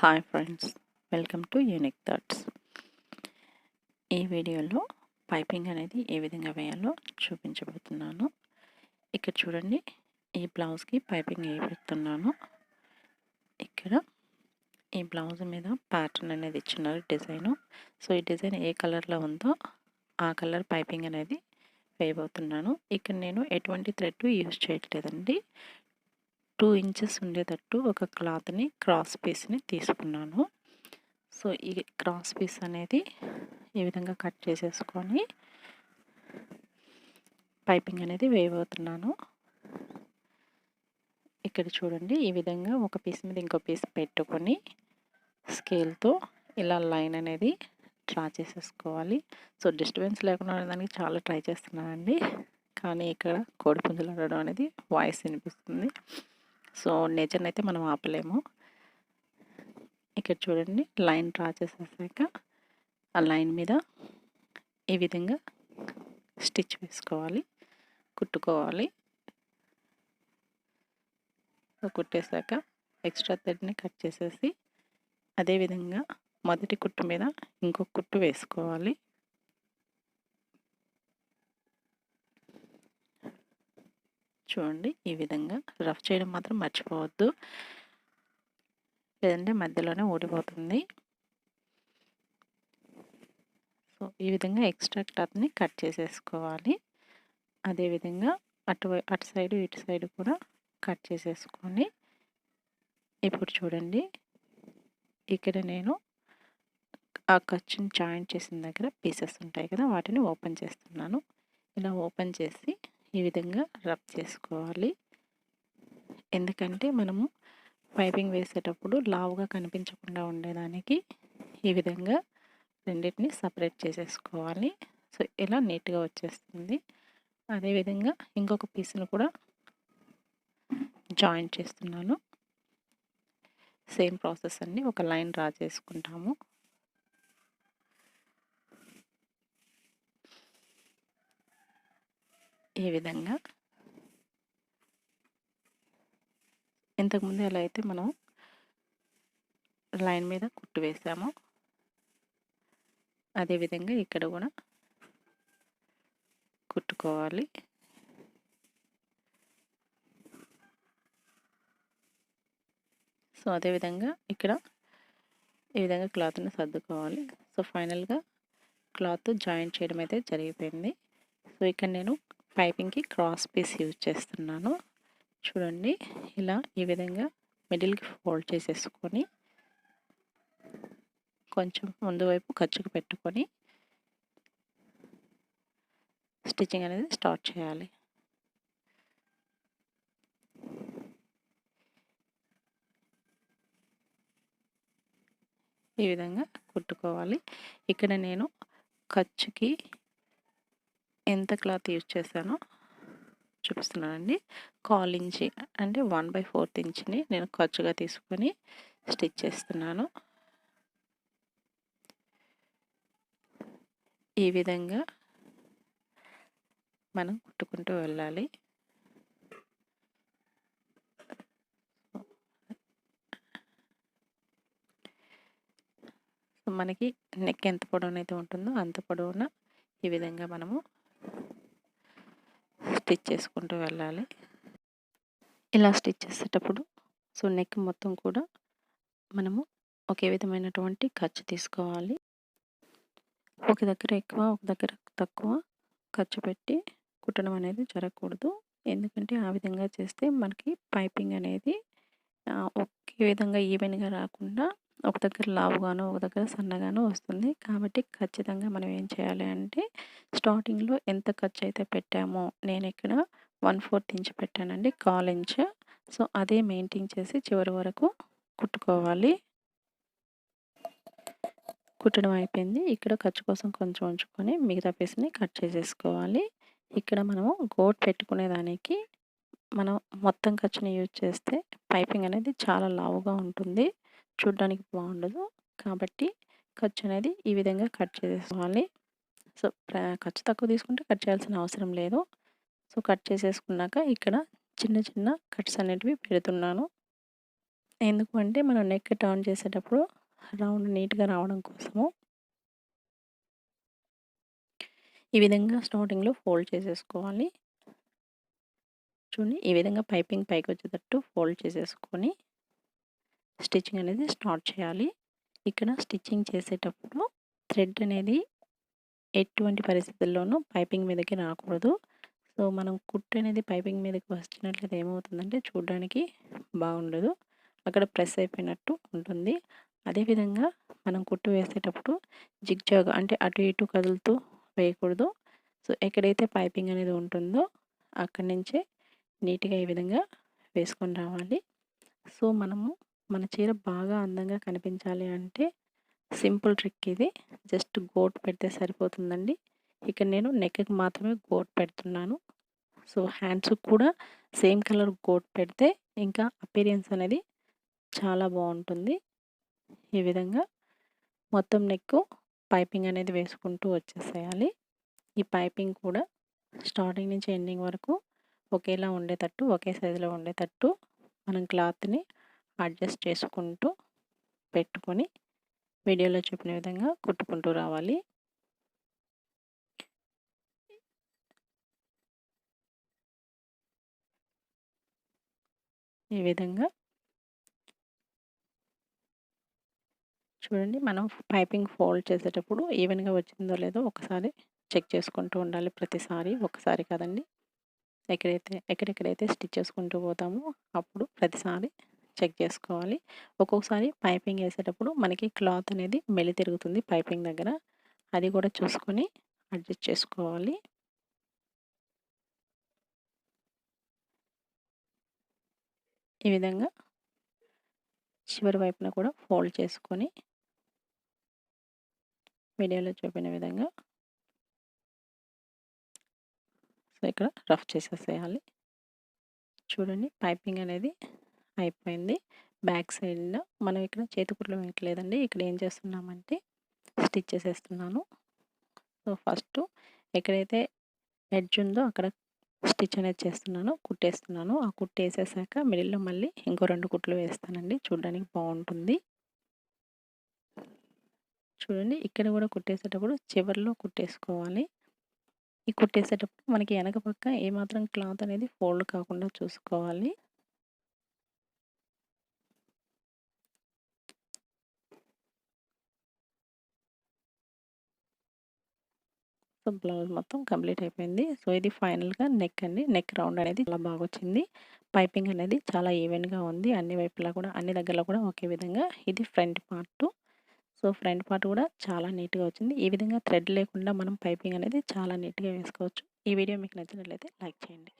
Hi friends, welcome to unique thoughts. ఈ వీడియోలో piping అనేది ఏ విధంగా వేయాలో చూపించబోతున్నాను. ఇక్కడ చూడండి, ఈ బ్లౌజ్కి పైపింగ్ ఏ పెడుతున్నాను. ఇక్కడ ఈ బ్లౌజ్ మీద ప్యాటర్న్ అనేది ఇచ్చినారు, డిజైను. సో ఈ డిజైన్ ఏ కలర్లో ఉందో ఆ కలర్ పైపింగ్ అనేది వేయబోతున్నాను. ఇక్కడ నేను ఎటువంటి థ్రెడ్ యూజ్ చేయట్లేదండి. 2 ఇంచెస్ ఉండేటట్టు ఒక క్లాత్ని క్రాస్ పీస్ని తీసుకున్నాను. సో ఈ క్రాస్ పీస్ అనేది ఈ విధంగా కట్ చేసేసుకొని పైపింగ్ అనేది వేయబోతున్నాను. ఇక్కడ చూడండి, ఈ విధంగా ఒక పీస్ మీద ఇంకో పీస్ పెట్టుకొని స్కేల్తో ఇలా లైన్ అనేది డ్రా చేసేసుకోవాలి. సో డిస్టర్బెన్స్ లేకుండా ఉండడానికి చాలా ట్రై చేస్తున్నానండి, కానీ ఇక్కడ కోడిపుంజులు ఆడడం అనేది వాయిస్ వినిపిస్తుంది. సో నేచర్ని అయితే మనం ఆపలేము. ఇక్కడ చూడండి, లైన్ డ్రా చేసేసాక ఆ లైన్ మీద ఈ విధంగా స్టిచ్ వేసుకోవాలి, కుట్టుకోవాలి. కుట్టేశాక ఎక్స్ట్రా థ్రెడ్ని కట్ చేసేసి అదేవిధంగా మొదటి కుట్టు మీద ఇంకొక కుట్టు వేసుకోవాలి. చూడండి, ఈ విధంగా రఫ్ చేయడం మాత్రం మర్చిపోవద్దు, లేదంటే మధ్యలోనే ఊడిపోతుంది. సో ఈ విధంగా ఎక్స్ట్రా క్లాత్ని కట్ చేసేసుకోవాలి. అదేవిధంగా అటు సైడు ఇటు సైడు కూడా కట్ చేసేసుకొని ఇప్పుడు చూడండి, ఇక్కడ నేను ఆ ఖర్చుని జాయింట్ చేసిన దగ్గర పీసెస్ ఉంటాయి కదా, వాటిని ఓపెన్ చేస్తున్నాను. ఇలా ఓపెన్ చేసి ఈ విధంగా రబ్ చేసుకోవాలి. ఎందుకంటే మనము పైపింగ్ వేసేటప్పుడు లావుగా కనిపించకుండా ఉండేదానికి ఈ విధంగా రెండింటిని సపరేట్ చేసేసుకోవాలి. సో ఇలా నీట్గా వచ్చేస్తుంది. అదేవిధంగా ఇంకొక పీస్ను కూడా జాయింట్ చేస్తున్నాను. సేమ్ ప్రాసెస్ అన్ని ఒక లైన్ డ్రా చేసుకుంటాము. ఈ విధంగా ఇంతకుముందు ఎలా అయితే మనం లైన్ మీద కుట్టు వేసామో అదేవిధంగా ఇక్కడ కూడా కుట్టుకోవాలి. సో అదేవిధంగా ఇక్కడ ఈ విధంగా క్లాత్ని సర్దుకోవాలి. సో ఫైనల్గా క్లాత్ జాయింట్ చేయడం అయితే జరిగిపోయింది. సో ఇక్కడ నేను పైపింగ్కి క్రాస్ పీస్ యూజ్ చేస్తున్నాను. చూడండి, ఇలా ఈ విధంగా మిడిల్కి ఫోల్డ్ చేసేసుకొని కొంచెం ముందు వైపు ఖర్చుకు పెట్టుకొని స్టిచ్చింగ్ అనేది స్టార్ట్ చేయాలి. ఈ విధంగా కుట్టుకోవాలి. ఇక్కడ నేను ఖర్చుకి ఎంత క్లాత్ యూజ్ చేశానో చూపిస్తున్నానండి. 1/4 ఇంచి అంటే 1/4 ఇంచ్ని నేను ఖర్చుగా తీసుకొని స్టిచ్ చేస్తున్నాను. ఈ విధంగా మనం కుట్టుకుంటూ వెళ్ళాలి. సో మనకి నెక్ ఎంత పొడవునైతే ఉంటుందో అంత పొడవున ఈ విధంగా మనము స్టిచ్ చేసుకుంటూ వెళ్ళాలి. ఇలా స్టిచ్ చేసేటప్పుడు సో నెక్ మొత్తం కూడా మనము ఒకే విధమైనటువంటి ఖర్చు తీసుకోవాలి. ఒక దగ్గర ఎక్కువ, ఒక దగ్గర తక్కువ ఖర్చు పెట్టి కుట్టడం అనేది జరగకూడదు. ఎందుకంటే ఆ విధంగా చేస్తే మనకి పైపింగ్ అనేది ఒకే విధంగా ఈవెన్గా రాకుండా ఒక దగ్గర లావుగాను ఒక దగ్గర సన్నగాను వస్తుంది. కాబట్టి ఖచ్చితంగా మనం ఏం చేయాలి అంటే స్టార్టింగ్లో ఎంత ఖర్చు అయితే పెట్టామో, నేను ఇక్కడ 1/4 ఇంచ్ పెట్టానండి, 1/4 ఇంచ్. సో అదే మెయింటైన్ చేసి చివరి వరకు కుట్టుకోవాలి. కుట్టడం అయిపోయింది. ఇక్కడ ఖర్చు కోసం కొంచెం ఉంచుకొని మిగతా పీస్ని కట్ చేసేసుకోవాలి. ఇక్కడ మనము గోట్ పెట్టుకునేదానికి మనం మొత్తం ఖర్చుని యూజ్ చేస్తే పైపింగ్ అనేది చాలా లావుగా ఉంటుంది, చూడడానికి బాగుండదు. కాబట్టి ఖర్చు అనేది ఈ విధంగా కట్ చేసేసుకోవాలి. సో ఖర్చు తక్కువ తీసుకుంటే కట్ చేయాల్సిన అవసరం లేదు. సో కట్ చేసేసుకున్నాక ఇక్కడ చిన్న చిన్న కట్స్ అనేటివి పెడుతున్నాను. ఎందుకు అంటే మనం నెక్ టర్న్ చేసేటప్పుడు రౌండ్ నీట్‌గా రావడం కోసము. ఈ విధంగా స్టార్టింగ్‌లో ఫోల్డ్ చేసేసుకోవాలి. చూడండి ఈ విధంగా పైపింగ్ పైకొచ్చేటట్టు ఫోల్డ్ చేసేసుకొని స్టిచ్చింగ్ అనేది స్టార్ట్ చేయాలి. ఇక్కడ స్టిచ్చింగ్ చేసేటప్పుడు థ్రెడ్ అనేది ఎటువంటి పరిస్థితుల్లోనూ పైపింగ్ మీదకి రాకూడదు. సో, మనం కుట్టు అనేది పైపింగ్ మీదకి వచ్చినట్లయితే ఏమవుతుందంటే చూడడానికి బాగుండదు. అక్కడ ప్రెస్ అయిపోయినట్టు ఉంటుంది. అదేవిధంగా మనం కుట్టు వేసేటప్పుడు జిగ్‌జాగ్ అంటే అటు ఇటు కదులుతూ వేయకూడదు. సో, ఎక్కడైతే పైపింగ్ అనేది ఉంటుందో అక్కడి నుంచే నీట్‌గా ఈ విధంగా వేసుకొని రావాలి. సో, మనము మన చీర బాగా అందంగా కనిపించాలి అంటే సింపుల్ ట్రిక్ ఇది. జస్ట్ గోట్ పెడితే సరిపోతుందండి. ఇక్కడ నేను నెక్‌కి మాత్రమే గోట్ పెడుతున్నాను. సో, హ్యాండ్స్‌కి కూడా సేమ్ కలర్ గోట్ పెడితే ఇంకా అపియరెన్స్ అనేది చాలా బావుంటుంది. ఈ విధంగా మొత్తం నెక్కు పైపింగ్ అనేది వేసుకుంటూ వచ్చేసేయాలి. ఈ పైపింగ్ కూడా స్టార్టింగ్ నుంచి ఎండింగ్ వరకు ఒకేలా ఉండేటట్టు, ఒకే సైజులో ఉండేటట్టు మనం క్లాత్‌ని అడ్జస్ట్ చేసుకుంటూ పెట్టుకొని వీడియోలో చూపిన విధంగా కుట్టుకుంటూ రావాలి. ఈ విధంగా చూడండి మనం పైపింగ్ ఫోల్డ్ చేసేటప్పుడు ఈవెన్‌గా వచ్చిందో లేదో ఒకసారి చెక్ చేసుకుంటూ ఉండాలి ప్రతిసారి. ఒకసారి కాదండి. ఎక్కడెక్కడైతే స్టిచ్ చేసుకుంటూ పోతామో అప్పుడు ప్రతిసారి చెక్ చేసుకోవాలి. ఒక్కొక్కసారి పైపింగ్ ఏసేటప్పుడు మనకి క్లాత్ అనేది మెలి తిరుగుతుంది పైపింగ్ దగ్గర. అది కూడా చూసుకొని అడ్జస్ట్ చేసుకోవాలి. ఈ విధంగా చివరి వైపున కూడా ఫోల్డ్ చేసుకొని వీడియోలో చూపిన విధంగా సో, ఇక్కడ రఫ్ చేసేసేయాలి. చూడండి పైపింగ్ అనేది అయిపోయింది. బ్యాక్ సైడ్‌లో మనం ఇక్కడ చేతి కుట్లు వేయట్లేదండి. ఇక్కడ ఏం చేస్తున్నామంటే స్టిచ్ చేసేస్తున్నాను. సో, ఫస్టు ఎక్కడైతే ఎడ్జ్ ఉందో అక్కడ స్టిచ్ అనేది చేస్తున్నాను. కుట్టేస్తున్నాను. ఆ కుట్టేసేసాక మిడిల్‌లో మళ్ళీ ఇంకో 2 కుట్లు వేస్తానండి. చూడడానికి బావుంటుంది. చూడండి ఇక్కడ కూడా కుట్టేసేటప్పుడు చివర్లో కుట్టేసుకోవాలి. ఈ కుట్టేసేటప్పుడు మనకి ఎనక పక్క ఏమాత్రం క్లాత్ అనేది ఫోల్డ్ కాకుండా చూసుకోవాలి. సో, బ్లౌజ్ మొత్తం కంప్లీట్ అయిపోయింది. సో, ఇది ఫైనల్‌గా నెక్ అండి. నెక్ రౌండ్ అనేది చాలా బాగొచ్చింది. పైపింగ్ అనేది చాలా ఈవెన్‌గా ఉంది. అన్ని వైపులా కూడా అన్ని దగ్గరలో కూడా ఒకే విధంగా. ఇది front part. So, front part కూడా చాలా నీట్‌గా వచ్చింది. ఈ విధంగా థ్రెడ్ లేకుండా మనం పైపింగ్ అనేది చాలా నీట్‌గా వేసుకోవచ్చు. ఈ వీడియో మీకు నచ్చినట్లయితే లైక్ చేయండి.